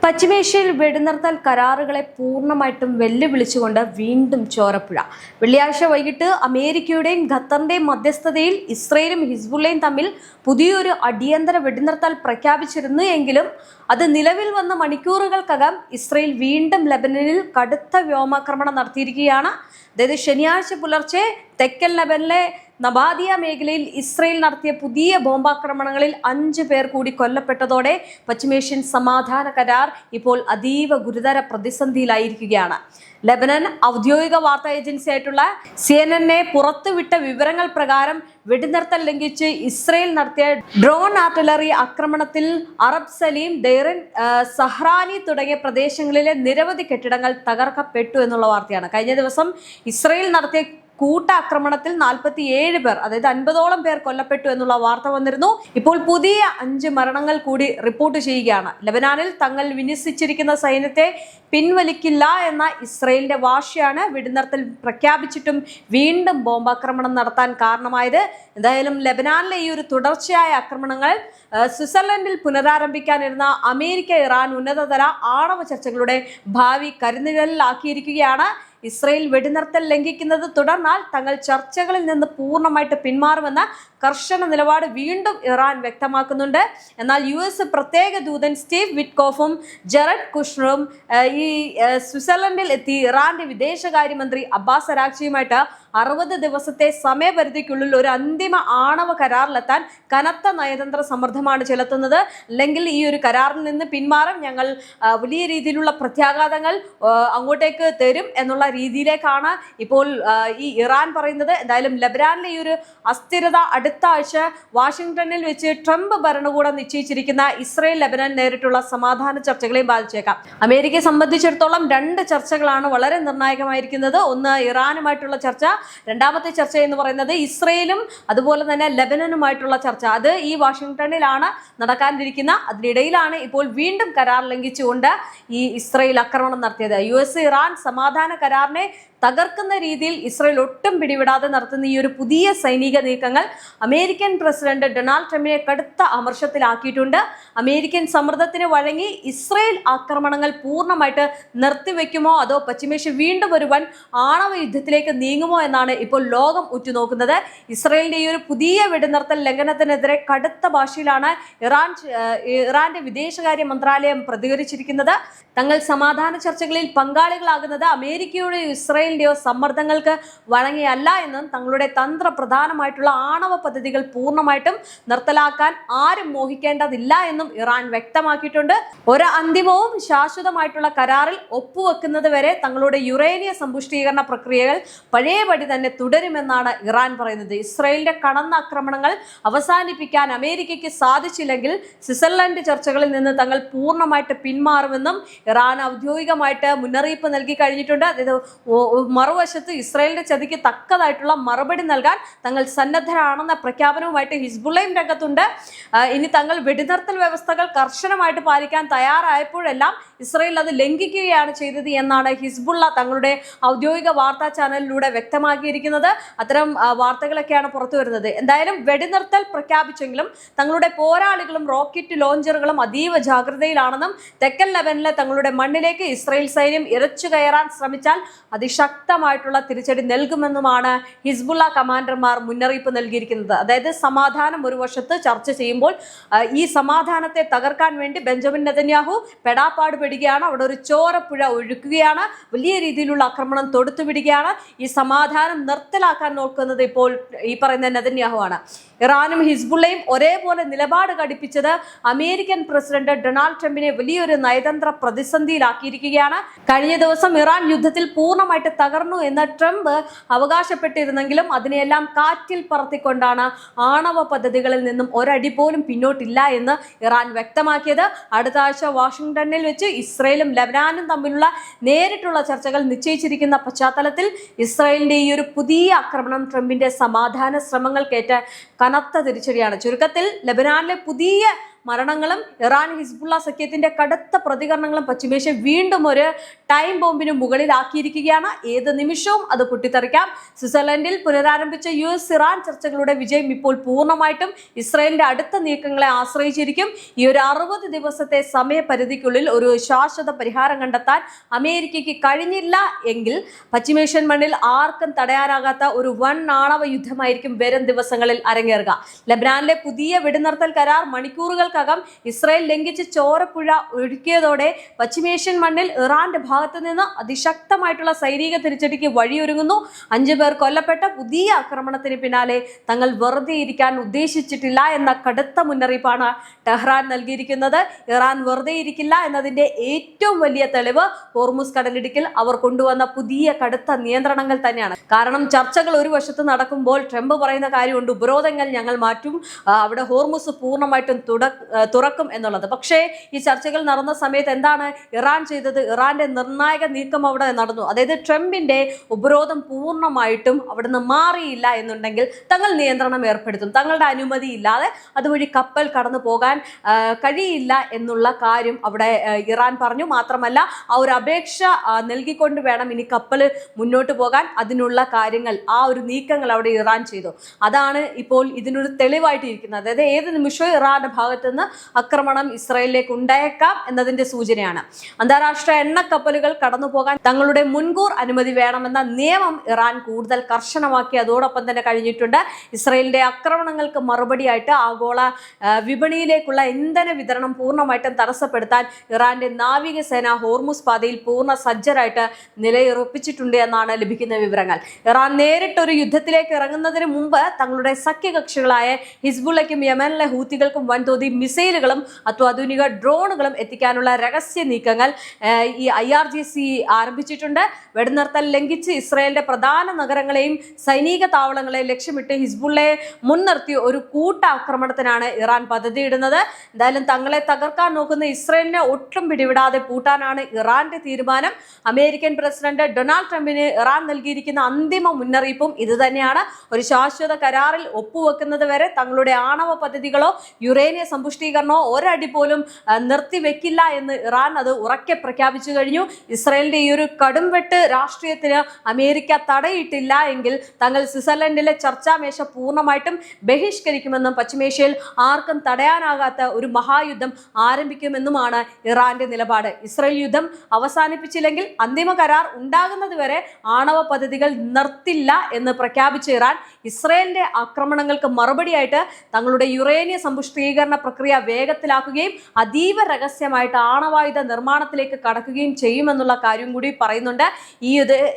പശ്ചിമേഷ്യയിൽ വെടിനിർത്തൽ കരാറുകളെ പൂർണ്ണമായിട്ടും വെല്ലുവിളിച്ചുകൊണ്ട് വീണ്ടും ചോരപ്പുഴ. വെള്ളിയാഴ്ച വൈകിട്ട് അമേരിക്കയുടെയും ഖത്തറിന്റെയും മധ്യസ്ഥതയിൽ ഇസ്രയേലും ഹിസ്ബുള്ളയും തമ്മിൽ പുതിയൊരു അടിയന്തര വെടിനിർത്തൽ പ്രഖ്യാപിച്ചിരുന്നു എങ്കിലും അത് നിലവിൽ വന്ന മണിക്കൂറുകൾക്കകം ഇസ്രയേൽ വീണ്ടും ലെബനനിൽ കടുത്ത വ്യോമാക്രമണം നടത്തിയിരിക്കുകയാണ്. അതായത് ശനിയാഴ്ച പുലർച്ചെ തെക്കൻ ലെബനിലെ നബാദിയ മേഖലയിൽ ഇസ്രയേൽ നടത്തിയ പുതിയ ബോംബാക്രമണങ്ങളിൽ 5 പേർ കൂടി കൊല്ലപ്പെട്ടതോടെ പശ്ചിമേഷ്യൻ സമാധാന കരാർ ഇപ്പോൾ അതീവ ഗുരുതര പ്രതിസന്ധിയിലായിരിക്കുകയാണ്. ലെബനൻ ഔദ്യോഗിക വാർത്താ ഏജൻസിയായിട്ടുള്ള CNN പുറത്തുവിട്ട വിവരങ്ങൾ പ്രകാരം വെടിനിർത്തൽ ലംഘിച്ച് ഇസ്രയേൽ നടത്തിയ ഡ്രോൺ ആർട്ടിലറി ആക്രമണത്തിൽ അറബ് സലീം, ഡെയ്റിൻ, സഹ്റാനി തുടങ്ങിയ പ്രദേശങ്ങളിലെ നിരവധി കെട്ടിടങ്ങൾ തകർക്കപ്പെട്ടു എന്നുള്ള വാർത്തയാണ്. കഴിഞ്ഞ ദിവസം ഇസ്രയേൽ നടത്തിയ കൂട്ടാക്രമണത്തിൽ 47 പേർ, അതായത് 50ഓളം പേർ കൊല്ലപ്പെട്ടു എന്നുള്ള വാർത്ത വന്നിരുന്നു. ഇപ്പോൾ പുതിയ 5 മരണങ്ങൾ കൂടി റിപ്പോർട്ട് ചെയ്യുകയാണ്. ലെബനാനിൽ തങ്ങൾ വിന്യസിച്ചിരിക്കുന്ന സൈന്യത്തെ പിൻവലിക്കില്ല എന്ന ഇസ്രയേലിന്റെ വാശിയാണ് വെടിനിർത്തൽ പ്രഖ്യാപിച്ചിട്ടും വീണ്ടും ബോംബാക്രമണം നടത്താൻ കാരണമായത്. എന്തായാലും ലെബനാനിലെ ഈ ഒരു തുടർച്ചയായ ആക്രമണങ്ങൾ സ്വിറ്റ്സർലൻഡിൽ പുനരാരംഭിക്കാനിരുന്ന അമേരിക്ക ഇറാൻ ഉന്നതതല ആണവ ചർച്ചകളുടെ ഭാവി കരിനിഴലിലാക്കിയിരിക്കുകയാണ്. ഇസ്രയേൽ വെടിനിർത്തൽ ലംഘിക്കുന്നത് തുടർന്നാൽ തങ്ങൾ ചർച്ചകളിൽ നിന്ന് പൂർണ്ണമായിട്ട് പിന്മാറുമെന്ന കർശന നിലപാട് വീണ്ടും ഇറാൻ വ്യക്തമാക്കുന്നുണ്ട്. എന്നാൽ US പ്രത്യേക ദൂതൻ സ്റ്റീവ് വിറ്റ്കോഫും ജെറഡ് കുഷ്ണറും ഈ സ്വിറ്റ്സർലൻഡിൽ എത്തി ഇറാന്റെ വിദേശകാര്യമന്ത്രി അബ്ബാസ് അരാക്ചിയുമായിട്ട് 60 ദിവസത്തെ സമയപരിധിക്കുള്ളിൽ ഒരു അന്തിമ ആണവ കരാറിലെത്താൻ കനത്ത നയതന്ത്ര സമ്മർദ്ദമാണ് ചെലുത്തുന്നത്. അല്ലെങ്കിൽ ഈ ഒരു കരാറിൽ നിന്ന് പിന്മാറും, ഞങ്ങൾ വലിയ രീതിയിലുള്ള പ്രത്യാഘാതങ്ങൾ അങ്ങോട്ടേക്ക് തരും എന്നുള്ള രീതിയിലേക്കാണ് ഇപ്പോൾ ഈ ഇറാൻ പറയുന്നത്. എന്തായാലും ലെബനാനിലെ ഈ ഒരു അസ്ഥിരത അടുത്ത ആഴ്ച വാഷിംഗ്ടണിൽ വെച്ച് ട്രംപ് ഭരണകൂടം നിശ്ചയിച്ചിരിക്കുന്ന ഇസ്രയേൽ ലെബനാൻ നേരിട്ടുള്ള സമാധാന ചർച്ചകളെയും ബാധിച്ചേക്കാം. അമേരിക്കയെ സംബന്ധിച്ചിടത്തോളം 2 ചർച്ചകളാണ് വളരെ നിർണായകമായിരിക്കുന്നത്. ഒന്ന് ഇറാനുമായിട്ടുള്ള ചർച്ച, രണ്ടാമത്തെ ചർച്ച എന്ന് പറയുന്നത് ഇസ്രയേലും അതുപോലെ തന്നെ ലെബനനുമായിട്ടുള്ള ചർച്ച. അത് ഈ വാഷിംഗ്ടണിലാണ് നടക്കാനിരിക്കുന്ന. അതിനിടയിലാണ് ഇപ്പോൾ വീണ്ടും കരാർ ലംഘിച്ചുകൊണ്ട് ഈ ഇസ്രയേൽ ആക്രമണം നടത്തിയത്. US ഇറാൻ സമാധാന കരാറിനെ തകർക്കുന്ന രീതിയിൽ ഇസ്രയേൽ ഒട്ടും പിടിവിടാതെ നടത്തുന്ന ഈ ഒരു പുതിയ സൈനിക നീക്കങ്ങൾ അമേരിക്കൻ പ്രസിഡന്റ് ഡൊണാൾഡ് ട്രംപിനെ കടുത്ത അമർഷത്തിലാക്കിയിട്ടുണ്ട്. അമേരിക്കൻ സമ്മർദ്ദത്തിന് വഴങ്ങി ഇസ്രയേൽ ആക്രമണങ്ങൾ പൂർണ്ണമായിട്ട് നിർത്തിവെക്കുമോ അതോ പശ്ചിമേഷ്യ വീണ്ടും ഒരു വൻ ആണവ യുദ്ധത്തിലേക്ക് നീങ്ങുമോ എന്നാണ് ഇപ്പോൾ ലോകം ഉറ്റുനോക്കുന്നത്. ഇസ്രയേലിന്റെ ഈ ഒരു പുതിയ വെടിനിർത്തൽ ലംഘനത്തിനെതിരെ കടുത്ത ഭാഷയിലാണ് ഇറാന്റെ വിദേശകാര്യ മന്ത്രാലയം പ്രതികരിച്ചിരിക്കുന്നത്. തങ്ങൾ സമാധാന ചർച്ചകളിൽ പങ്കാളികളാകുന്നത് അമേരിക്കയുടെയോ ഇസ്രയേലിന്റെയോ സമ്മർദ്ദങ്ങൾക്ക് വഴങ്ങിയല്ല എന്നും തങ്ങളുടെ തന്ത്രപ്രധാനമായിട്ടുള്ള ആണവ പദ്ധതികൾ പൂർണ്ണമായിട്ടും നിർത്തലാക്കാൻ ആരും മോഹിക്കേണ്ടതില്ല എന്നും ഇറാൻ വ്യക്തമാക്കിയിട്ടുണ്ട്. ഒരു അന്തിമവും ശാശ്വതമായിട്ടുള്ള കരാറിൽ ഒപ്പുവെക്കുന്നത് വരെ തങ്ങളുടെ യുറേനിയ സമ്പുഷ്ടീകരണ പ്രക്രിയകൾ പഴയപടി തന്നെ തുടരുമെന്നാണ് ഇറാൻ പറയുന്നത്. ഇസ്രയേലിന്റെ കടന്നാക്രമണങ്ങൾ അവസാനിപ്പിക്കാൻ അമേരിക്കയ്ക്ക് സാധിച്ചില്ലെങ്കിൽ സ്വിറ്റ്സർലൻഡ് ചർച്ചകളിൽ നിന്ന് തങ്ങൾ പൂർണ്ണമായിട്ട് പിന്മാറുമെന്നും ഇറാൻ ഔദ്യോഗികമായിട്ട് മുന്നറിയിപ്പ് നൽകി കഴിഞ്ഞിട്ടുണ്ട്. അതായത് മറുവശത്ത് ഇസ്രയേലിന്റെ ചതിക്ക് തക്കതായിട്ടുള്ള മറുപടി നൽകാൻ തങ്ങൾ സന്നദ്ധരാണെന്ന പ്രഖ്യാപനവുമായിട്ട് ഹിസ്ബുള്ളയും രംഗത്തുണ്ട്. ഇനി തങ്ങൾ വെടിനിർത്തൽ വ്യവസ്ഥകൾ കർശനമായിട്ട് പാലിക്കാൻ തയ്യാറായപ്പോഴെല്ലാം ഇസ്രയേൽ അത് ലംഘിക്കുകയാണ് ചെയ്തത് എന്നാണ് ഹിസ്ബുള്ള തങ്ങളുടെ ഔദ്യോഗിക വാർത്താ ചാനലിലൂടെ വ്യക്തമാക്കിയിരിക്കുന്നത്. അത്തരം വാർത്തകളൊക്കെയാണ് പുറത്തു വരുന്നത്. എന്തായാലും വെടിനിർത്തൽ പ്രഖ്യാപിച്ചെങ്കിലും തങ്ങളുടെ പോരാളികളും റോക്കറ്റ് ലോഞ്ചറുകളും അതീവ ജാഗ്രതയിലാണെന്നും തെക്കൻ ലെബനിലെ തങ്ങളുടെ മണ്ണിലേക്ക് ഇസ്രയേൽ സൈന്യം ഇരച്ചു കയറാൻ ശ്രമിച്ചാൽ അതിശക്തമായിട്ടുള്ള തിരിച്ചടി നൽകുമെന്നുമാണ് ഹിസ്ബുള്ള കമാൻഡർമാർ മുന്നറിയിപ്പ് നൽകിയിരിക്കുന്നത്. അതായത് സമാധാനം ഒരു വശത്ത് ചർച്ച ചെയ്യുമ്പോൾ ഈ സമാധാനത്തെ തകർക്കാൻ വേണ്ടി ബെഞ്ചമിൻ നെതന്യാഹു പെടാപ്പാട് പെടുകയാണ്. അവിടെ ഒരു ചോരപ്പുഴ ഒഴുക്കുകയാണ്. വലിയ രീതിയിലുള്ള ആക്രമണം തൊടുത്തുവിടുകയാണ്. ഈ സമാധാനം നിർത്തലാക്കാൻ നോക്കുന്നത് ഇപ്പോൾ ഈ പറയുന്ന നെതന്യാഹു ആണ്. ഇറാനും ഹിസ്ബുള്ളയും ഒരേപോലെ നിലപാട് ഘടിപ്പിച്ചത് അമേരിക്കൻ പ്രസിഡന്റ് ഡൊണാൾഡ് ട്രംപിനെ വലിയൊരു നയതന്ത്ര പ്രതിസന്ധിയിലാക്കിയിരിക്കുകയാണ്. കഴിഞ്ഞ ദിവസം ഇറാൻ യുദ്ധത്തിൽ പൂർണ്ണമായിട്ട് തകർന്നു എന്ന് ട്രംപ് അവകാശപ്പെട്ടിരുന്നെങ്കിലും അതിനെയെല്ലാം കാറ്റിൽ പറത്തിക്കൊണ്ടാണ് ആണവ പദ്ധതികളിൽ നിന്നും ഒരടി പോലും പിന്നോട്ടില്ല എന്ന് ഇറാൻ വ്യക്തമാക്കിയത്. അടുത്ത ആഴ്ച വാഷിംഗ്ടണിൽ വെച്ച് ഇസ്രയേലും ലെബനാനും തമ്മിലുള്ള നേരിട്ടുള്ള ചർച്ചകൾ നിശ്ചയിച്ചിരിക്കുന്ന പശ്ചാത്തലത്തിൽ ഇസ്രയേലിന്റെ ഈ ഒരു പുതിയ ആക്രമണം ട്രംപിന്റെ സമാധാന ശ്രമങ്ങൾക്കേറ്റ കനത്ത തിരിച്ചടിയാണ്. ചുരുക്കത്തിൽ ലെബനാനിലെ പുതിയ മരണങ്ങളും ഇറാൻ ഹിസ്ബുള്ള സഖ്യത്തിന്റെ കടുത്ത പ്രതികരണങ്ങളും പശ്ചിമേഷ്യ വീണ്ടും ഒരു ടൈം ബോംബിന് മുകളിലാക്കിയിരിക്കുകയാണ്. ഏത് നിമിഷവും അത് പൊട്ടിത്തെറിക്കാം. സ്വിറ്റ്സർലൻഡിൽ പുനരാരംഭിച്ച US ഇറാൻ ചർച്ചകളുടെ വിജയം ഇപ്പോൾ പൂർണ്ണമായിട്ടും ഇസ്രായേലിന്റെ അടുത്ത നീക്കങ്ങളെ ആശ്രയിച്ചിരിക്കും. ഈ ഒരു 60 ദിവസത്തെ സമയപരിധിക്കുള്ളിൽ ഒരു ശാശ്വത പരിഹാരം കണ്ടെത്താൻ അമേരിക്കയ്ക്ക് കഴിഞ്ഞില്ല എങ്കിൽ പശ്ചിമേഷ്യൻ മണ്ണിൽ ആർക്കും തടയാനാകാത്ത ഒരു വൻ ആണവ യുദ്ധമായിരിക്കും വരും ദിവസങ്ങളിൽ അരങ്ങേറുക. ലബനാനിലെ പുതിയ വെടിനിർത്തൽ കരാർ മണിക്കൂറുകൾക്കകം ഇസ്രായേൽ ലംഘിച്ച് ചോരപ്പുഴ ഒഴുക്കിയതോടെ പശ്ചിമേഷ്യൻ മണ്ണിൽ ഇറാന്റെ ഭാഗത്തു നിന്ന് അതിശക്തമായിട്ടുള്ള സൈനിക തിരിച്ചടിക്ക് വഴിയൊരുങ്ങുന്നു. 5 പേർ കൊല്ലപ്പെട്ട പുതിയ ആക്രമണത്തിന് പിന്നാലെ തങ്ങൾ വെറുതെ ഇരിക്കാൻ ഉദ്ദേശിച്ചിട്ടില്ല എന്ന കടുത്ത മുന്നറിയിപ്പാണ് ടെഹ്റാൻ നൽകിയിരിക്കുന്നത്. ഇറാൻ വെറുതെ ഇരിക്കില്ല എന്നതിന്റെ ഏറ്റവും വലിയ തെളിവ് ഹോർമുസ് കടലിടുക്കിൽ അവർ കൊണ്ടുവന്ന പുതിയ കടുത്ത നിയന്ത്രണങ്ങൾ തന്നെയാണ്. കാരണം ചർച്ചകൾ ഒരു വശത്ത് നടക്കുമ്പോൾ ട്രംപ് പറയുന്ന കാര്യമുണ്ട്, ഉപരോധങ്ങൾ ഞങ്ങൾ മാറ്റും, അവിടെ ഹോർമുസ് പൂർണ്ണമായിട്ടും തുറക്കും എന്നുള്ളത്. പക്ഷേ ഈ ചർച്ചകൾ നടന്ന സമയത്ത് എന്താണ് ഇറാൻ ചെയ്തത്? ഇറാന്റെ നിർണായക നീക്കം അവിടെ നടന്നു. അതായത് ട്രംപിന്റെ ഉപരോധം പൂർണ്ണമായിട്ടും അവിടുന്ന് മാറിയില്ല എന്നുണ്ടെങ്കിൽ തങ്ങൾ നിയന്ത്രണം ഏർപ്പെടുത്തും, തങ്ങളുടെ അനുമതി ഇല്ലാതെ അതുവഴി കപ്പൽ കടന്നു പോകാൻ കഴിയില്ല എന്നുള്ള കാര്യം അവിടെ ഇറാൻ പറഞ്ഞു. മാത്രമല്ല ആ ഒരു അപേക്ഷ നൽകിക്കൊണ്ട് വേണം ഇനി കപ്പൽ മുന്നോട്ട് പോകാൻ. അതിനുള്ള കാര്യങ്ങൾ, ആ ഒരു നീക്കങ്ങൾ അവിടെ ഇറാൻ ചെയ്തു. അതാണ് ഇപ്പോൾ ഇതിനൊരു തെളിവായിട്ട് ഇരിക്കുന്നത്. അതായത് ഏത് നിമിഷവും ഇറാന്റെ ഭാഗത്തു നിന്ന് ആക്രമണം ഇസ്രായേലിലേക്ക് ഉണ്ടായേക്കാം എന്നതിന്റെ സൂചനയാണ്. അന്താരാഷ്ട്ര എണ്ണക്കപ്പലുകൾ കടന്നു പോകാൻ തങ്ങളുടെ മുൻകൂർ അനുമതി വേണമെന്ന നിയമം ഇറാൻ കൂടുതൽ കർശനമാക്കി അതോടൊപ്പം തന്നെ കഴിഞ്ഞിട്ടുണ്ട്. ഇസ്രായേലിന്റെ ആക്രമണങ്ങൾക്ക് മറുപടിയായിട്ട് ആഗോള വിപണിയിലേക്കുള്ള ഇന്ധന വിതരണം പൂർണ്ണമായിട്ടും തടസ്സപ്പെടുത്താൻ ഇറാന്റെ നാവികസേന ഹോർമുസ് പാതയിൽ പൂർണ്ണ സജ്ജരായിട്ട് നിലയുറപ്പിച്ചിട്ടുണ്ട് എന്നാണ് ലഭിക്കുന്ന വിവരങ്ങൾ. ഇറാൻ നേരിട്ടൊരു യുദ്ധത്തിലേക്ക് ഇറങ്ങുന്നതിന് മുമ്പ് തങ്ങളുടെ സഖ്യകക്ഷികളായ ഹിസ്ബുള്ളയ്ക്കും യമനിലെ ഹൂത്തികൾക്കും വൻതോതി മിസൈലുകളും അത്യാധുനിക ഡ്രോണുകളും എത്തിക്കാനുള്ള രഹസ്യ നീക്കങ്ങൾ ഈ IRGC ആരംഭിച്ചിട്ടുണ്ട്. വെടിനിർത്തൽ ലംഘിച്ച് ഇസ്രായേലിന്റെ പ്രധാന നഗരങ്ങളെയും സൈനിക താവളങ്ങളെയും ലക്ഷ്യമിട്ട് ഹിസ്ബുള്ളയെ മുൻനിർത്തി ഒരു കൂട്ടാക്രമണത്തിനാണ് ഇറാൻ പദ്ധതിയിടുന്നത്. എന്തായാലും തങ്ങളെ തകർക്കാൻ നോക്കുന്ന ഇസ്രായേലിനെ ഒട്ടും പിടിവിടാതെ പൂട്ടാനാണ് ഇറാന്റെ തീരുമാനം. അമേരിക്കൻ പ്രസിഡന്റ് ഡൊണാൾഡ് ട്രംപിന് ഇറാൻ നൽകിയിരിക്കുന്ന അന്തിമ മുന്നറിയിപ്പും ഇത് തന്നെയാണ്. ഒരു ശാശ്വത കരാറിൽ ഒപ്പുവെക്കുന്നത് വരെ തങ്ങളുടെ ആണവ പദ്ധതികളോ യുറേനിയ സമ്പുഷ്ടീകരണമോ ഒരടി പോലും നിർത്തിവെക്കില്ല എന്ന് ഇറാൻ അത് ഉറക്കെ പ്രഖ്യാപിച്ചു കഴിഞ്ഞു. ഇസ്രായേലിന്റെ ഈ ഒരു കടുംവെട്ട് രാഷ്ട്രീയത്തിന് അമേരിക്ക തടയിട്ടില്ല എങ്കിൽ തങ്ങൾ സ്വിറ്റ്സർലൻഡിലെ ചർച്ചാമേശ പൂർണ്ണമായിട്ടും ബഹിഷ്കരിക്കുമെന്നും പശ്ചിമേഷ്യയിൽ ആർക്കും തടയാനാകാത്ത ഒരു മഹായുദ്ധം ആരംഭിക്കുമെന്നുമാണ് ഇറാന്റെ നിലപാട്. ഇസ്രായേൽ യുദ്ധം അവസാനിപ്പിച്ചില്ലെങ്കിൽ അന്തിമ കരാർ ഉണ്ടാകുന്നത് വരെ ആണവ പദ്ധതികൾ നിർത്തില്ല എന്ന് പ്രഖ്യാപിച്ച ഇറാൻ ഇസ്രായേലിന്റെ ആക്രമണങ്ങൾക്ക് മറുപടിയായിട്ട് തങ്ങളുടെ യുറേനിയ സമ്പുഷ്ടീകരണ പ്രക്രിയ വേഗത്തിലാക്കുകയും അതീവ രഹസ്യമായിട്ട് ആണവായുധ നിർമ്മാണത്തിലേക്ക് കടക്കുകയും ചെയ്യുമെന്നുള്ള കാര്യം കൂടി പറയുന്നുണ്ട്.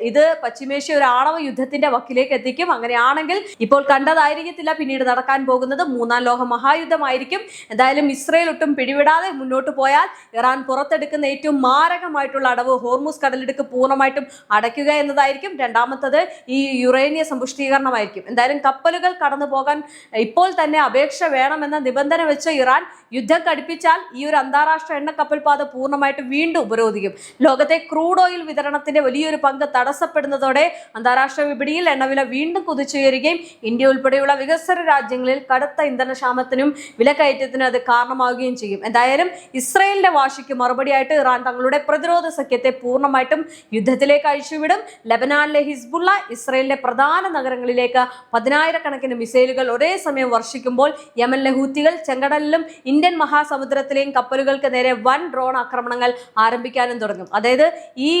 ഇത് പശ്ചിമേഷ്യ ഒരു ആണവ യുദ്ധത്തിന്റെ വക്കിലേക്ക് എത്തിക്കും. അങ്ങനെയാണെങ്കിൽ ഇപ്പോൾ കണ്ടതായിരിക്കത്തില്ല പിന്നീട് നടക്കാൻ പോകുന്നത്, 3ാം ലോക മഹായുദ്ധമായിരിക്കും. എന്തായാലും ഇസ്രായേൽ ഒട്ടും പിടിവിടാതെ മുന്നോട്ട് പോയാൽ ഇറാൻ പുറത്തെടുക്കുന്ന ഏറ്റവും മാരകമായിട്ടുള്ള അടവ് ഹോർമുസ് കടലിടുക്ക് പൂർണ്ണമായിട്ടും അടയ്ക്കുക എന്നതായിരിക്കും. രണ്ടാമത്തത് ഈ യുറേനിയ സമ്പുഷ്ടീകരണമായിരിക്കും. എന്തായാലും കപ്പലുകൾ കടന്നു പോകാൻ ഇപ്പോൾ തന്നെ അപേക്ഷ വേണമെന്ന നിബന്ധന വെച്ച് ഇറാൻ യുദ്ധം കടുപ്പിച്ചാൽ ഈ ഒരു അന്താരാഷ്ട്ര എണ്ണ കപ്പൽ പാത പൂർണ്ണമായിട്ട് വീണ്ടും ഉപരോധിക്കും. ലോകത്തെ ക്രൂഡ് ഓയിൽ വിതരണത്തിന്റെ വലിയൊരു പങ്ക് തടസ്സപ്പെടുന്നതോടെ അന്താരാഷ്ട്ര വിപണിയിൽ എണ്ണവില വീണ്ടും കുതിച്ചുയരുകയും ഇന്ത്യ ഉൾപ്പെടെയുള്ള വികസ്വര രാജ്യങ്ങളിൽ കടുത്ത ഇന്ധനക്ഷാമത്തിനും വിലക്കയറ്റത്തിനും അത് കാരണമാവുകയും ചെയ്യും. എന്തായാലും ഇസ്രായേലിന്റെ വാശിക്ക് മറുപടിയായിട്ട് ഇറാൻ തങ്ങളുടെ പ്രതിരോധ സഖ്യത്തെ പൂർണ്ണമായിട്ടും യുദ്ധത്തിലേക്ക് അഴിച്ചുവിടും. ലബനാനിലെ ഹിസ്ബുള്ള ഇസ്രായേലിന്റെ പ്രധാന നഗരങ്ങളിലേക്ക് 10,000-കണക്കിന് മിസൈലുകൾ ഒരേ സമയം വർഷിക്കുമ്പോൾ യമനിലെ ഹൂത്തികൾ ചെങ്കടലിലും ഇന്ത്യൻ മഹാസമുദ്രത്തിലെയും കപ്പലുകൾക്ക് നേരെ വൻ ഡ്രോൺ ആക്രമണങ്ങൾ ആരംഭിക്കാനും തുടങ്ങും. അതായത് ഈ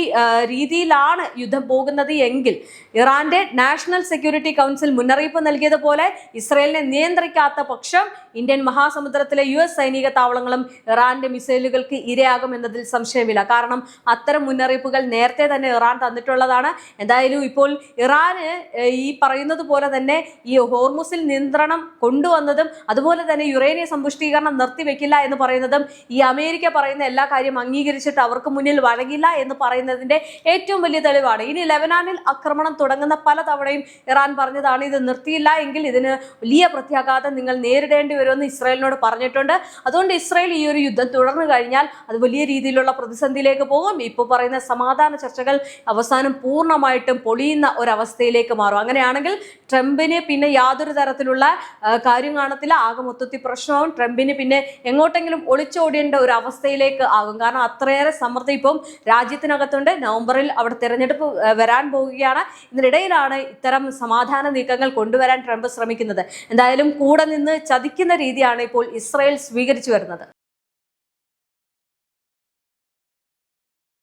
രീതിയിലാണ് യുദ്ധം പോകുന്നത് എങ്കിൽ ഇറാന്റെ നാഷണൽ സെക്യൂരിറ്റി കൗൺസിൽ മുന്നറിയിപ്പ് നൽകിയതുപോലെ ഇസ്രായേലിനെ നിയന്ത്രിക്കാത്ത പക്ഷം ഇന്ത്യൻ മഹാസമുദ്രത്തിലെ US സൈനിക താവളങ്ങളും ഇറാന്റെ മിസൈലുകൾക്ക് ഇരയാകും എന്നതിൽ സംശയമില്ല. കാരണം അത്തരം മുന്നറിയിപ്പുകൾ നേരത്തെ തന്നെ ഇറാൻ തന്നിട്ടുള്ളതാണ്. എന്തായാലും ഇപ്പോൾ ഇറാന് ഈ പറയുന്നത് പോലെ തന്നെ ഈ ഹോർമുസിൽ നിയന്ത്രണം കൊണ്ടുവന്നതും അതുപോലെ തന്നെ യുറേനിയ സമ്പുഷ്ടീകരണം നിർത്തിവെക്കില്ല എന്ന് പറയുന്നതും ഈ അമേരിക്ക പറയുന്ന എല്ലാ കാര്യം അംഗീകരിച്ചിട്ട് അവർക്ക് മുന്നിൽ വഴങ്ങില്ല എന്ന് പറയുന്നതിന്റെ ഏറ്റവും വലിയ തെളിവാണ്. ഇനി ലെബനാനിൽ ആക്രമണം തുടങ്ങുന്ന പല തവണയും ഇറാൻ പറഞ്ഞതാണ് ഇത് നിർത്തിയില്ല എങ്കിൽ ഇതിന് വലിയ പ്രത്യാഘാതം നിങ്ങൾ നേരിടേണ്ടി വരുമെന്ന് ഇസ്രായേലിനോട് പറഞ്ഞിട്ടുണ്ട്. അതുകൊണ്ട് ഇസ്രായേൽ ഈ ഒരു യുദ്ധം തുടർന്നു കഴിഞ്ഞാൽ അത് വലിയ രീതിയിലുള്ള പ്രതിസന്ധിയിലേക്ക് പോകും. ഇപ്പോൾ പറയുന്ന സമാധാന ചർച്ചകൾ അവസാനം പൂർണ്ണമായിട്ടും പൊളിയുന്ന ഒരവസ്ഥയിലേക്ക് മാറും. അങ്ങനെയാണെങ്കിൽ ട്രംപിന് പിന്നെ യാതൊരു തരത്തിലുള്ള കാര്യം കാണത്തില്ല. ആകെ മൊത്തത്തിൽ പ്രശ്നവും ട്രംപ് ട്രംപിന് പിന്നെ എങ്ങോട്ടെങ്കിലും ഒളിച്ചോടേണ്ട ഒരു അവസ്ഥയിലേക്ക് ആകും. കാരണം അത്രയേറെ സമ്മർദ്ദം ഇപ്പം രാജ്യത്തിനകത്തുണ്ട്. നവംബറിൽ അവിടെ തിരഞ്ഞെടുപ്പ് വരാൻ പോവുകയാണ്. ഇതിനിടയിലാണ് ഇത്തരം സമാധാന നീക്കങ്ങൾ കൊണ്ടുവരാൻ ട്രംപ് ശ്രമിക്കുന്നത്. എന്തായാലും കൂടെ നിന്ന് ചതിക്കുന്ന രീതിയാണ് ഇപ്പോൾ ഇസ്രായേൽ സ്വീകരിച്ചു വരുന്നത്.